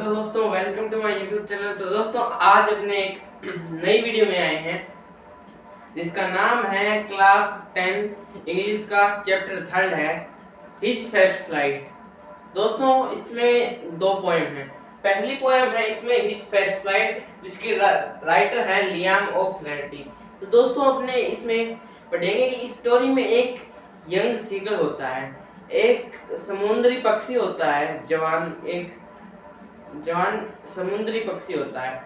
Hello दोस्तों, welcome to my YouTube channel. तो दोस्तों आज अपने एक नई वीडियो में आए हैं जिसका नाम है क्लास 10 इंग्लिश का चैप्टर 3 है हिज फर्स्ट फ्लाइट। दोस्तों इसमें दो पोएम हैं। पहली पोएम है इसमें हिज फर्स्ट फ्लाइट जिसके राइटर है लियाम ओ फ्लैटी। तो दोस्तों अपने इसमें पढ़ेंगे कि इस स्टोरी में एक यंग सीगर होता है, एक समुद्री पक्षी होता है, जवान समुद्री पक्षी होता है।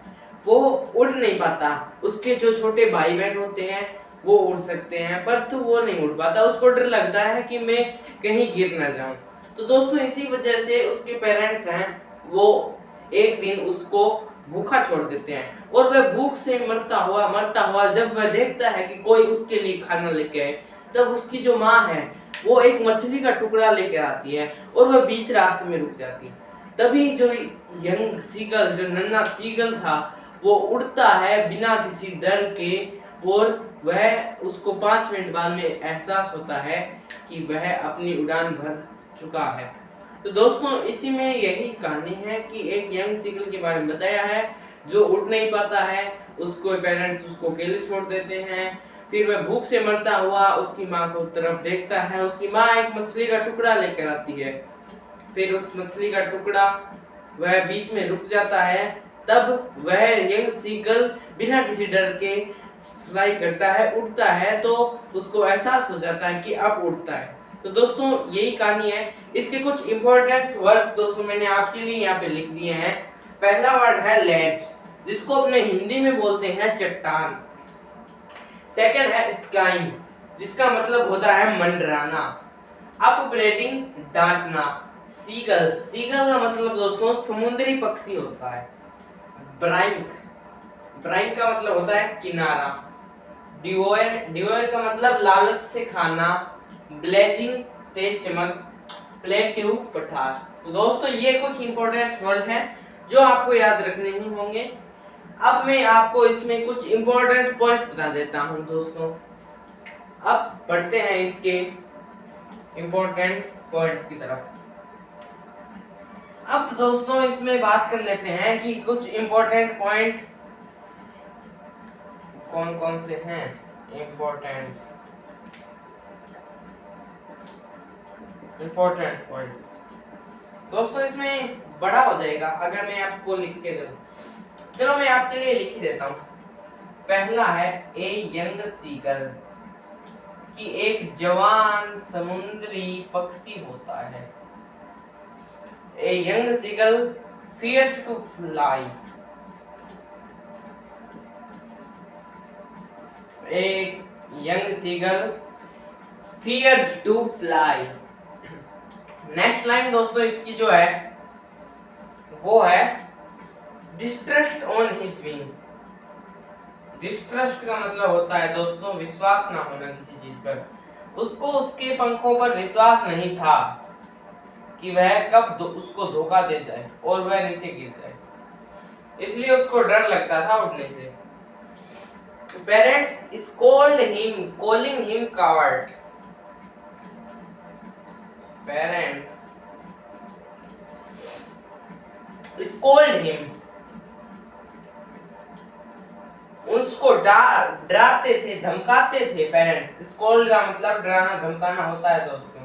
वो उड़ नहीं पाता। उसके जो छोटे भाई बहन होते हैं वो उड़ सकते हैं, पर तो वो नहीं उड़ पाता। उसको डर लगता है कि मैं कहीं गिर ना जाऊं। तो दोस्तों इसी वजह से उसके पेरेंट्स हैं वो एक दिन उसको भूखा छोड़ देते हैं, और वह भूख से मरता हुआ जब वह देखता है कि कोई उसके लिए खाना लेके आए, तब उसकी जो माँ है वो एक मछली का टुकड़ा लेकर आती है और वह बीच रास्ते में रुक जाती है। तभी जो यंग सीगल, जो नन्हा सीगल था, वो उड़ता है बिना किसी डर के, और वह उसको 5 मिनट बाद में एहसास होता है कि वह अपनी उड़ान भर चुका है। तो दोस्तों इसी में यही कहानी है कि एक यंग सीगल के बारे में बताया है जो उड़ नहीं पाता है। उसको पेरेंट्स उसको अकेले छोड़ देते हैं। फिर वह भूख से मरता हुआ उसकी माँ को तरफ देखता है। उसकी माँ एक मछली का टुकड़ा लेकर आती है। फिर उस मछली का टुकड़ा वह बीच में रुक जाता है। तब वह यंग सीगल बिना किसी डर के फ्लाई करता है, उड़ता है, तो उसको एहसास हो जाता है कि अब उड़ता है। तो दोस्तों यही कहानी है। इसके कुछ इंपॉर्टेंट वर्ड्स दोस्तों मैंने आपके लिए यहाँ पे लिख दिए हैं। पहला वर्ड है लेड्ज, जिसको अपने हिंदी में बोलते हैं चट्टान। सेकंड है स्काइंग, जिसका मतलब होता है मंडराना। अपब्रेडिंग, डांटना। सीगल, सीगल का मतलब दोस्तों समुद्री पक्षी होता है। ब्राइंक, ब्राइंक का मतलब होता है किनारा। डिवोयर, डिवोयर का मतलब लालच से खाना। ब्लेजिंग, तेज चमक। प्लेट्यू, पठार। तो दोस्तों ये कुछ इंपॉर्टेंट वर्ड हैं जो आपको याद रखने ही होंगे। अब मैं आपको इसमें कुछ इंपॉर्टेंट पॉइंट्स बता देता हूं दोस्तों। अब बढ़ते हैं इसके इंपॉर्टेंट पॉइंट्स की तरफ। अब दोस्तों इसमें बात कर लेते हैं कि कुछ इंपॉर्टेंट पॉइंट कौन कौन से हैं। इंपॉर्टेंट पॉइंट दोस्तों इसमें बड़ा हो जाएगा अगर मैं आपको लिख के दूं। चलो मैं आपके लिए लिख ही देता हूं। पहला है ए यंग सीगल, कि एक जवान समुद्री पक्षी होता है। A young seagull feared to fly. A young seagull feared to fly. Next line दोस्तों इसकी जो है वो है distrust on his wing. Distrust का मतलब होता है दोस्तों विश्वास ना होना किसी चीज पर। उसको उसके पंखों पर विश्वास नहीं था कि वह कब उसको धोखा दे जाए और वह नीचे गिर जाए, इसलिए उसको डर लगता था उड़ने से। Parents scold him, calling him coward. Parents scold him, उसको डराते थे, धमकाते थे। पेरेंट्स, स्कोल्ड का मतलब डराना धमकाना होता है दोस्तों।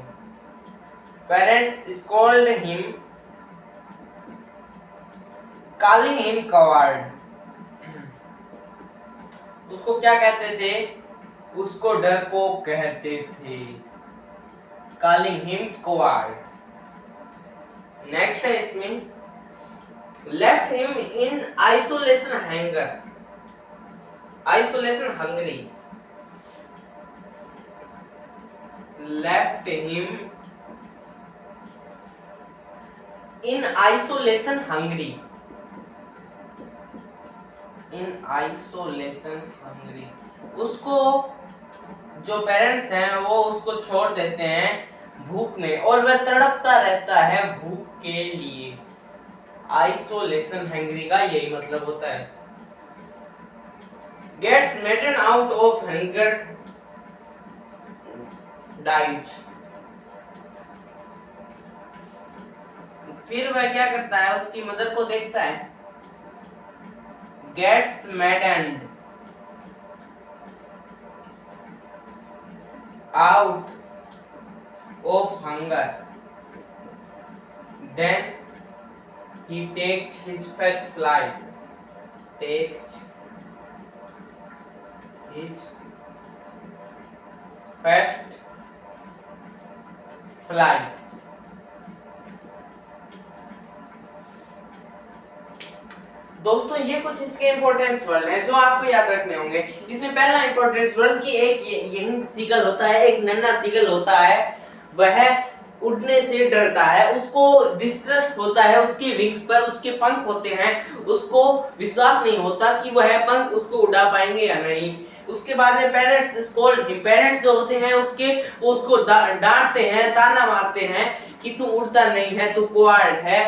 Parents scolded him, calling him coward. उसको क्या कहते थे? उसको डरपोक कहते थे। Calling him coward. Next है इसमें left him in isolation hunger. Isolation hungry. Left him in isolation hungry. In isolation hungry. उसको जो पेरेंट्स हैं वो उसको छोड़ देते हैं भूख में, और वह तड़पता रहता है भूख के लिए। आइसोलेशन हंग्री का यही मतलब होता है। Gets smitten out of hunger, dies. फिर वह क्या करता है, उसकी मदर को देखता है, gets maddened out of hunger, then he takes his first flight, takes his first flight। दोस्तों ये कुछ इसके इंपॉर्टेंस वर्ड हैं जो आपको याद रखने होंगे। इसमें पहला इंपॉर्टेंस वर्ड कि एक यंग सीगल होता है, एक नन्हा सीगल होता है, वह उड़ने से डरता है, उसको डिस्ट्रस्ट होता है उसकी विंग्स पर, उसके पंख होते हैं, उसको विश्वास नहीं होता कि वह पंख उसको उड़ा पाएंगे या नहीं। उसके बाद में पेरेंट्स स्कोल्ड हिम, पेरेंट्स जो होते हैं उसको डांटते हैं, ताना मारते हैं कि तू उड़ता नहीं है, तू क्वार्ड है।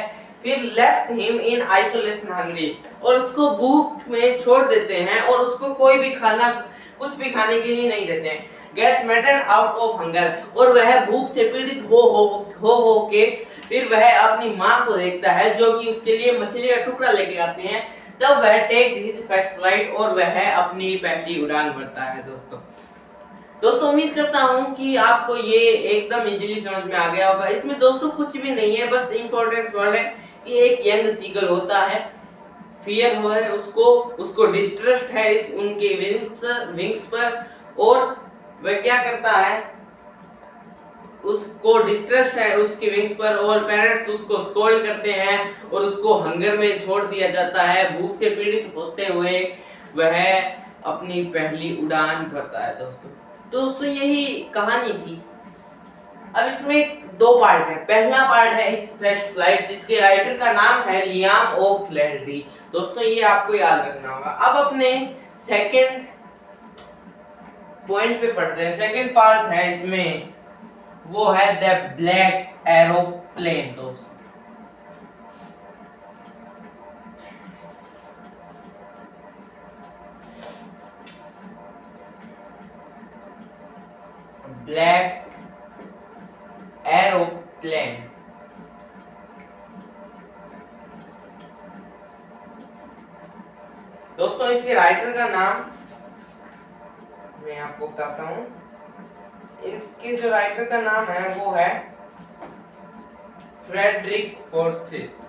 फिर left him in isolation hungry, और उसको भूख में छोड़ देते हैं और उसको कोई भी खाना, कुछ भी खाने के लिए नहीं देते हैं। Gets maddened out of hunger, और वह भूख से पीड़ित हो के फिर वह अपनी माँ को देखता है जो कि उसके लिए मछली का टुकड़ा लेके आते हैं। तब वह टेक्स हिज फर्स्ट फ्लाइट, और वह अपनी पहली उड़ान भरता है। दोस्तों उम्मीद करता हूँ कि आपको ये एकदम इजीली समझ में आ गया होगा। इसमें दोस्तों कुछ भी नहीं है, बस इंपॉर्टेंस वर्ड है कि एक यंग सीगल होता है, फियर हो है उसको डिस्ट्रस्ट है इस उनके विंग्स पर, और वह क्या करता है, उसको डिस्ट्रस्ट है उसकी विंग्स पर, और पेरेंट्स उसको स्कोल्ड करते हैं और उसको हंगर में छोड़ दिया जाता है। भूख से पीड़ित होते हुए वह अपनी पहली उड़ान भरता है। दोस्तों यही कहानी थी। अब इसमें दो पार्ट है। पहला पार्ट है इस फर्स्ट फ्लाइट, जिसके राइटर का नाम है लियाम ओ फ्लेनरी। दोस्तों ये आपको याद रखना होगा। अब अपने सेकंड पॉइंट पे पढ़ते हैं। सेकंड पार्ट है इसमें, वो है द ब्लैक एरोप्लेन। दोस्तों ब्लैक एरोप्लेन, दोस्तों इसके राइटर का नाम मैं आपको बताता हूं। इसके जो राइटर का नाम है वो है फ्रेडरिक फोर्सिथ।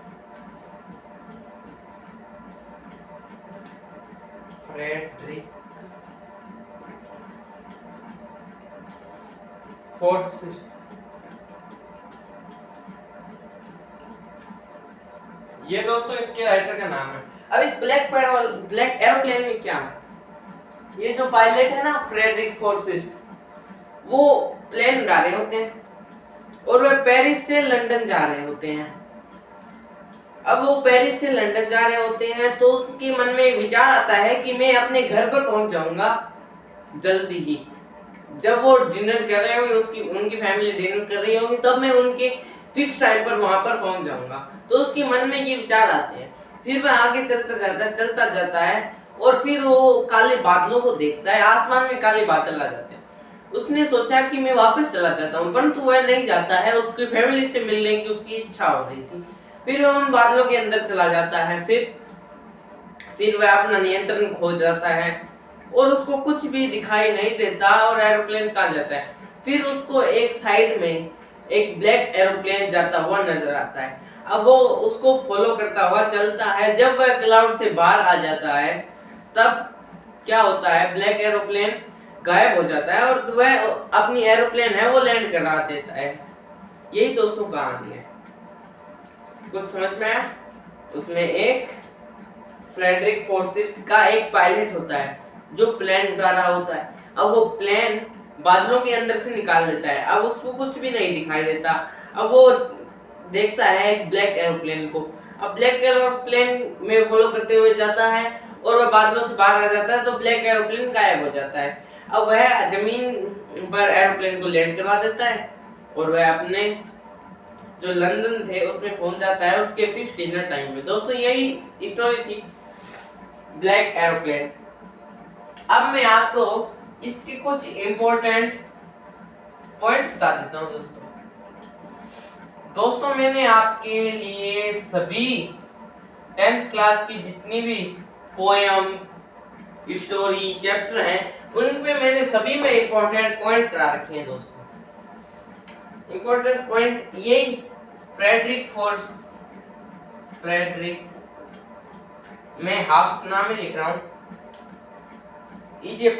फ्रेडरिक फोर्सिथ, ये दोस्तों इसके राइटर का नाम है। अब इस ब्लैक एरोप्लेन में क्या है, ये जो पायलट है ना फ्रेडरिक फोर्सिथ, वो प्लेन उड़ा रहे होते हैं और वह पेरिस से लंदन जा रहे होते हैं। अब वो पेरिस से लंदन जा रहे होते हैं तो उसके मन में एक विचार आता है कि मैं अपने घर पर पहुंच जाऊंगा जल्दी ही। जब वो डिनर कर रहे होंगे, उनकी फैमिली डिनर कर रही होगी, तब मैं उनके फिक्स टाइम पर वहां पर पहुंच जाऊंगा। तो उसके मन में ये विचार आते हैं। फिर वह आगे चलता जाता है और फिर वो काले बादलों को देखता है। आसमान में काले बादल आ जाते हैं। उसने सोचा कि मैं वापस चला जाता हूँ, परंतु वह नहीं जाता है। उसकी फैमिली से मिलने की उसकी इच्छा हो रही थी। फिर वह उन बादलों के अंदर चला जाता है। फिर वह अपना नियंत्रण खो जाता है और उसको कुछ भी दिखाई नहीं देता और एरोप्लेन कहाँ जाता है। फिर उसको एक साइड में एक ब्लैक एरोप्लेन जाता हुआ नजर आता है। अब वो उसको फॉलो करता हुआ चलता है। जब वह क्लाउड से बाहर आ जाता है तब क्या होता है, ब्लैक एरोप्लेन गायब हो जाता है और वह अपनी एरोप्लेन है वो लैंड करा देता है। यही दोस्तों कहानी है। कुछ समझ में आया? उसमें एक फ्रेडरिक फोर्सिथ का एक पायलट होता है जो प्लेन उड़ा रहा होता है। अब वो प्लेन बादलों के अंदर से निकाल लेता है। अब उसको कुछ भी नहीं दिखाई देता। अब वो देखता है एक ब्लैक एरोप्लेन को। अब ब्लैक एरोप्लेन में फॉलो करते हुए जाता है और वह बादलों से बाहर आ जाता है तो ब्लैक एरोप्लेन गायब हो जाता है। अब वह जमीन पर एरोप्लेन को लैंड करवा देता है और वह अपने जो लंदन थे उसमें पहुंच जाता है उसके फिक्स डिनर टाइम में। दोस्तों यही स्टोरी थी ब्लैक एरोप्लेन। अब मैं आपको इसके कुछ इंपॉर्टेंट पॉइंट बता देता हूं। दोस्तों मैंने आपके लिए सभी 10th क्लास की जितनी भी पोएम, स्टोरी, चैप्टर हैं उन पे मैंने सभी में इंपॉर्टेंट पॉइंट करा रखे हैं दोस्तों। इंपॉर्टेंट पॉइंट यही फ्रेडरिक मैं हाफ नाम ही लिख रहा हूं। Is a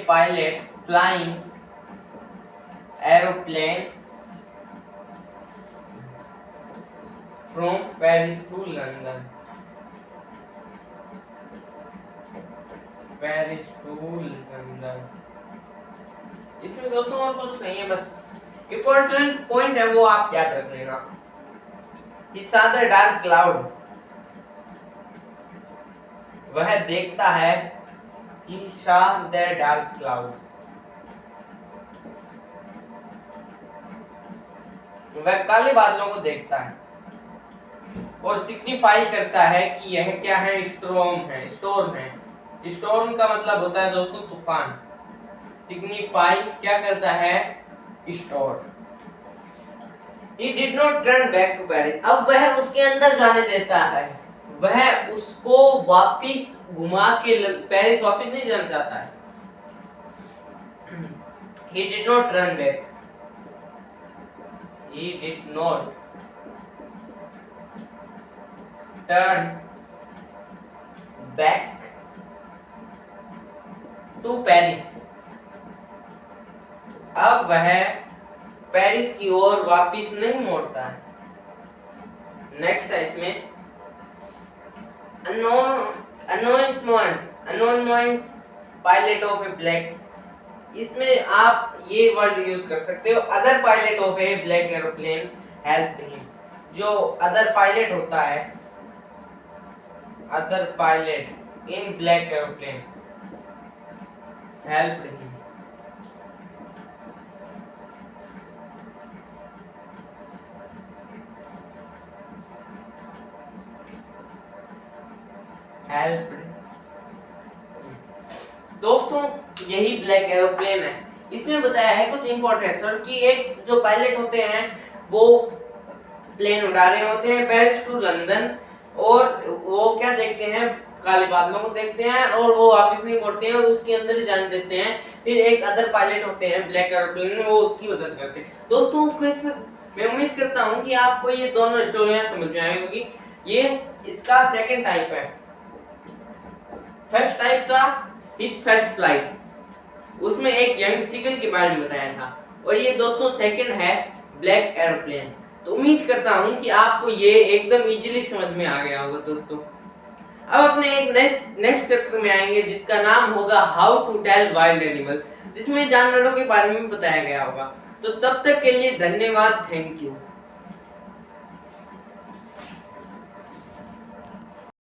pilot flying aeroplane from Paris to London. इसमें दोस्तों और कुछ नहीं है, बस इंपॉर्टेंट पॉइंट है वो आप याद रख लेना। He saw the dark cloud, वह देखता है। He saw the dark clouds, वह काले बादलों को देखता है और सिग्निफाई करता है कि यह क्या है, स्टॉर्म है। स्टॉर्म का मतलब होता है दोस्तों तूफान। सिग्निफाई क्या करता है, storm. He did not turn back to Paris, अब वह उसके अंदर जाने देता है, वह उसको वापिस घुमा के पेरिस वापिस नहीं जाना चाहता है। He did not turn back, he did not turn back to Paris, अब वह पेरिस की ओर वापिस नहीं मोड़ता है। नेक्स्ट है इसमें anonymous pilot of A black, इसमें आप ये वर्ड यूज कर सकते हो, other pilot of A black aeroplane help him. जो अदर पायलट होता है, अदर पायलट इन ब्लैक एरोप्लेन हेल्प हिम। दोस्तों यही ब्लैक एरोप्लेन है। इसमें बताया है कुछ इंपॉर्टेंट सर कि एक जो पायलट होते हैं वो प्लेन उड़ा रहे होते हैं पेरिस टू लंदन, और वो क्या देखते हैं, काले बादलों को देखते हैं और वो वापस नहीं मुड़ते हैं और उसके अंदर ही जाने देते हैं। फिर एक अदर पायलट होते हैं ब्लैक एरोप्लेन में, वो उसकी मदद करते हैं। दोस्तों मैं उम्मीद करता हूँ कि आपको ये दोनों स्टोरियां समझ में आई होगी। ये इसका सेकंड टाइप है। फर्स्ट टाइप था हिज फर्स्ट फ्लाइट, उसमें एक यंग सीगल के बारे में बताया था, और ये दोस्तों सेकंड है ब्लैक एरोप्लेन। तो उम्मीद करता हूँ कि आपको ये एकदम इजीली समझ में आ गया होगा दोस्तों। अब अपने एक नेक्स्ट चैप्टर में आएंगे जिसका नाम होगा how to tell wild animal, जिसमें जानवरों के बारे में बताया गया होगा। तो तब तक के लिए धन्यवाद, थैंक यू।